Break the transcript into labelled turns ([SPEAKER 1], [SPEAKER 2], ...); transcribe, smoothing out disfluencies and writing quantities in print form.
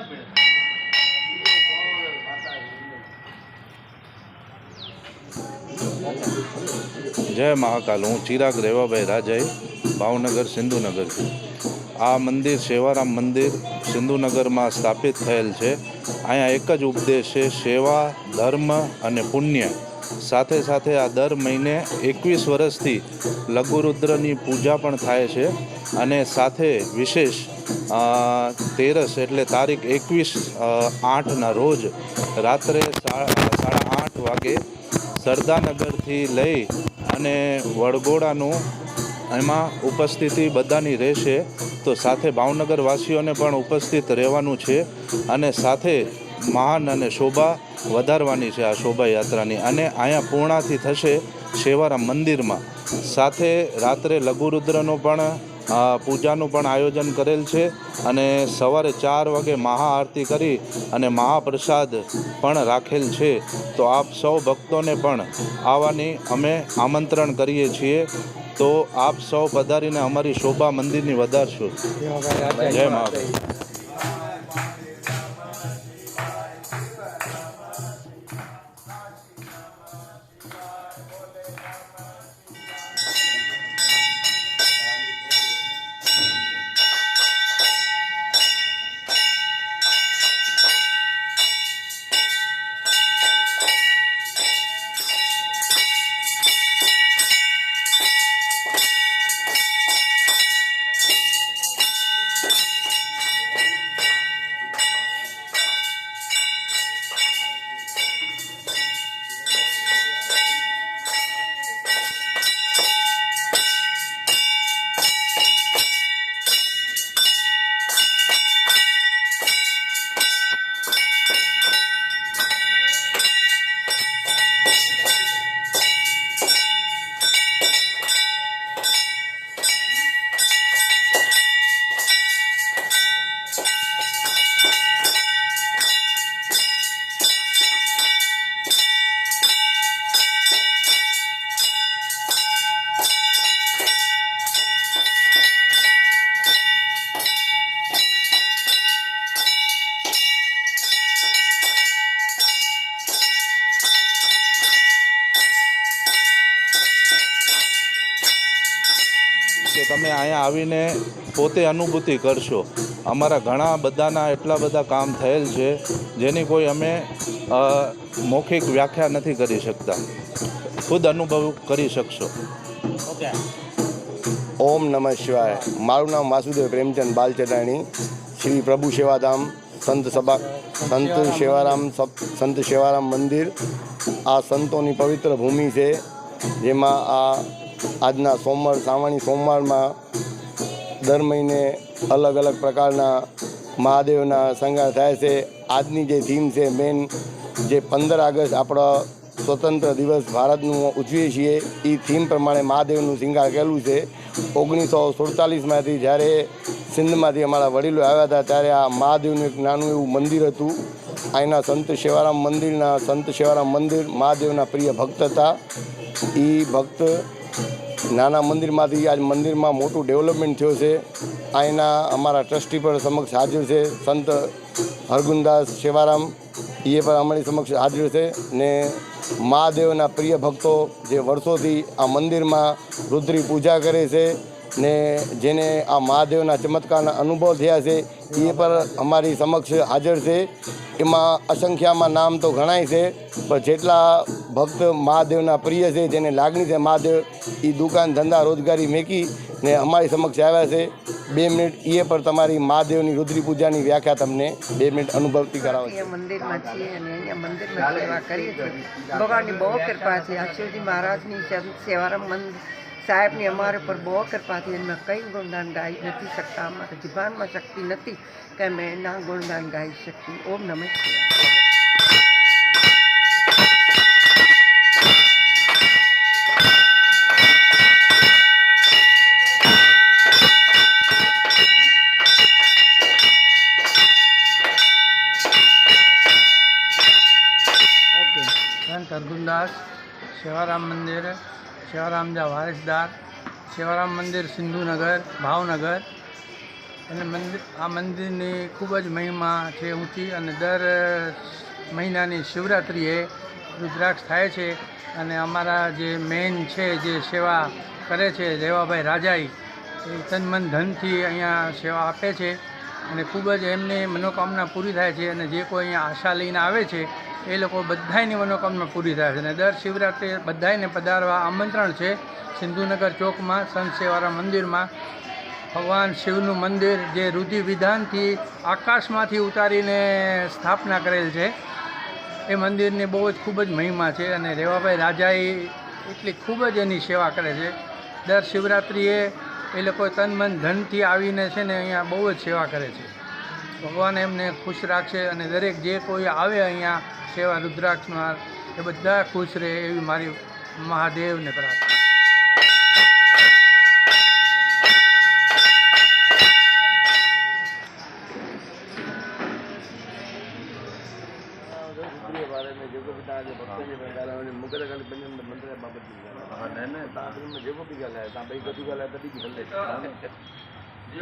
[SPEAKER 1] જય મહાકાલ। હું ચિરાગ રેવાભાઈ રાજાઈ, ભાવનગર સિંધુનગરથી। આ મંદિર સેવારામ મંદિર સિંધુનગરમાં સ્થાપિત થયેલ છે। અહીંયા એક જ ઉપદેશ છે, સેવા, ધર્મ અને પુણ્ય। સાથે સાથે આ દર મહિને 21 વર્ષથી લઘુરુદ્રની પૂજા પણ થાય છે અને સાથે વિશેષ તેરસ એટલે તારીખ 21/8ના રોજ રાત્રે 8:30 વાગે સરદારનગરથી લઈ અને વડગોડાનું એમાં ઉપસ્થિતિ બધાની રહેશે। તો સાથે ભાવનગર વાસીઓને પણ ઉપસ્થિત રહેવાનું છે અને સાથે મહાન અને શોભા વધારવાની છે આ શોભાયાત્રાની। અને અહીંયા પૂર્ણાથી થશે સેવારામ મંદિરમાં। સાથે રાત્રે લઘુરુદ્રનો પણ પૂજાનું પણ આયોજન કરેલ છે અને સવારે 4 વાગે મહાઆરતી કરી અને મહાપ્રસાદ પણ રાખેલ છે। તો આપ સૌ ભક્તોને પણ આવવાની અમે આમંત્રણ કરીએ છીએ। તો આપ સૌ પધારીને અમારી શોભા મંદિરની વધારશો। જય મહાકાલ। કે તમે અહીંયા આવીને પોતે અનુભૂતિ કરશો। અમારા ઘણા બધાના એટલા બધા કામ થયેલ છે જેની કોઈ અમે મૌખિક વ્યાખ્યા નથી કરી શકતા, ખુદ અનુભવ કરી શકશો।
[SPEAKER 2] ઓકે। ઓમ નમઃ શિવાય। મારું નામ વાસુદેવ પ્રેમચંદ બાલચટાણી, શ્રી પ્રભુ સેવાધામ સંત સેવારામ મંદિર આ સંતોની પવિત્ર ભૂમિ છે, જેમાં આજના શ્રાવણી સોમવારમાં દર મહિને અલગ અલગ પ્રકારના મહાદેવના શણગાર થાય છે। આજની જે થીમ છે મેન, જે 15 ઓગસ્ટ આપણો સ્વતંત્ર દિવસ ભારતનું ઉજવીએ છીએ, એ થીમ પ્રમાણે મહાદેવનું શૃંગાર કરેલું છે। 1947માંથી જ્યારે સિંધમાંથી અમારા વડીલો આવ્યા હતા ત્યારે આ મહાદેવનું એક નાનું એવું મંદિર હતું। અહીંના સંત સેવારામ મંદિર મહાદેવના પ્રિય ભક્ત હતા। એ ભક્ત નાના મંદિરમાંથી આજ મંદિરમાં મોટું ડેવલપમેન્ટ થયો છે। અહીંના અમારા ટ્રસ્ટી પણ સમક્ષ હાજર છે, સંત હરગુનદાસ સેવારામ, એ પણ અમારી સમક્ષ હાજર છે। ને મહાદેવના પ્રિય ભક્તો જે વર્ષોથી આ મંદિરમાં રુદ્રી પૂજા કરે છે ને જેને આ મહાદેવના ચમત્કારના અનુભવ થયા છે, એ પણ અમારી સમક્ષ હાજર છે। એમાં અસંખ્યામાં નામ તો ઘણાય છે, પણ જેટલા ભક્ત મહાદેવના પ્રિય છે, જેને લાગણી છે મહાદેવ, એ દુકાન ધંધા રોજગારી મેકી ને અમારી સમક્ષ આવ્યા છે। 2 મિનિટ એ પણ તમારી મહાદેવની રુદ્રી પૂજાની વ્યાખ્યા તમને 2 મિનિટ અનુભવથી કરાવો છો।
[SPEAKER 3] મંદિરમાં છીએ અને અહીંયા મંદિરમાં સેવા કરીએ છીએ। ભગવાનની બહુ કૃપા છે। આ શિવજી મહારાજની સેવારામ સાહેબની અમારા પર બહુ કૃપા છે। એમાં કંઈ ગુણગાન ગાઈ નથી શકતા, અમારા જીવનમાં શક્તિ નથી કે અમે એના ગુણગાન ગાઈ શકીએ। ઓમ નમઃ શિવાય।
[SPEAKER 4] संत हरगुनदास सेवाराम मंदिर, सेवाराम जा वारिसदार, सेवाराम मंदिर सिंधुनगर भावनगर। અને આ મંદિરની ખૂબ જ મહિમા છે ઊંચી, અને દર મહિનાની શિવરાત્રિએ રુદ્રાક્ષ થાય છે. અને અમારા જે મેઇન છે જે સેવા કરે છે રેવાભાઈ રાજાઈ, એ તન મન ધનથી અહીંયા સેવા આપે છે અને ખૂબ જ એમની મનોકામના પૂરી થાય છે. અને જે કોઈ અહીંયા આશા લઈને આવે છે એ લોકો બધાયની મનોકામના પૂરી થાય છે. અને દર શિવરાત્રિએ બધાયને પધારવા આમંત્રણ છે. સિંધુનગર ચોકમાં સંત સેવારામ મંદિરમાં ભગવાન શિવનું મંદિર જે રુધિ વિધાનથી આકાશમાંથી ઉતારીને સ્થાપના કરેલ છે. એ મંદિરની બહુ જ ખૂબ જ મહિમા છે. અને રેવાભાઈ રાજાએ એટલી ખૂબ જ એની સેવા કરે છે. દર શિવરાત્રિએ એ લોકો તન મન ધનથી આવીને છે ને અહીંયા બહુ જ સેવા કરે છે. ભગવાન એમને ખુશ રાખશે અને દરેક જે કોઈ આવે અહીંયા સેવા રુદ્રાક્ષમાં એ બધા ખુશ રહે એવી મારી મહાદેવને પ્રાર્થના.
[SPEAKER 2] जेको बि ॻाल्हाए तव्हां ॿई गॾु ॻाल्हायो तॾहिं बि हले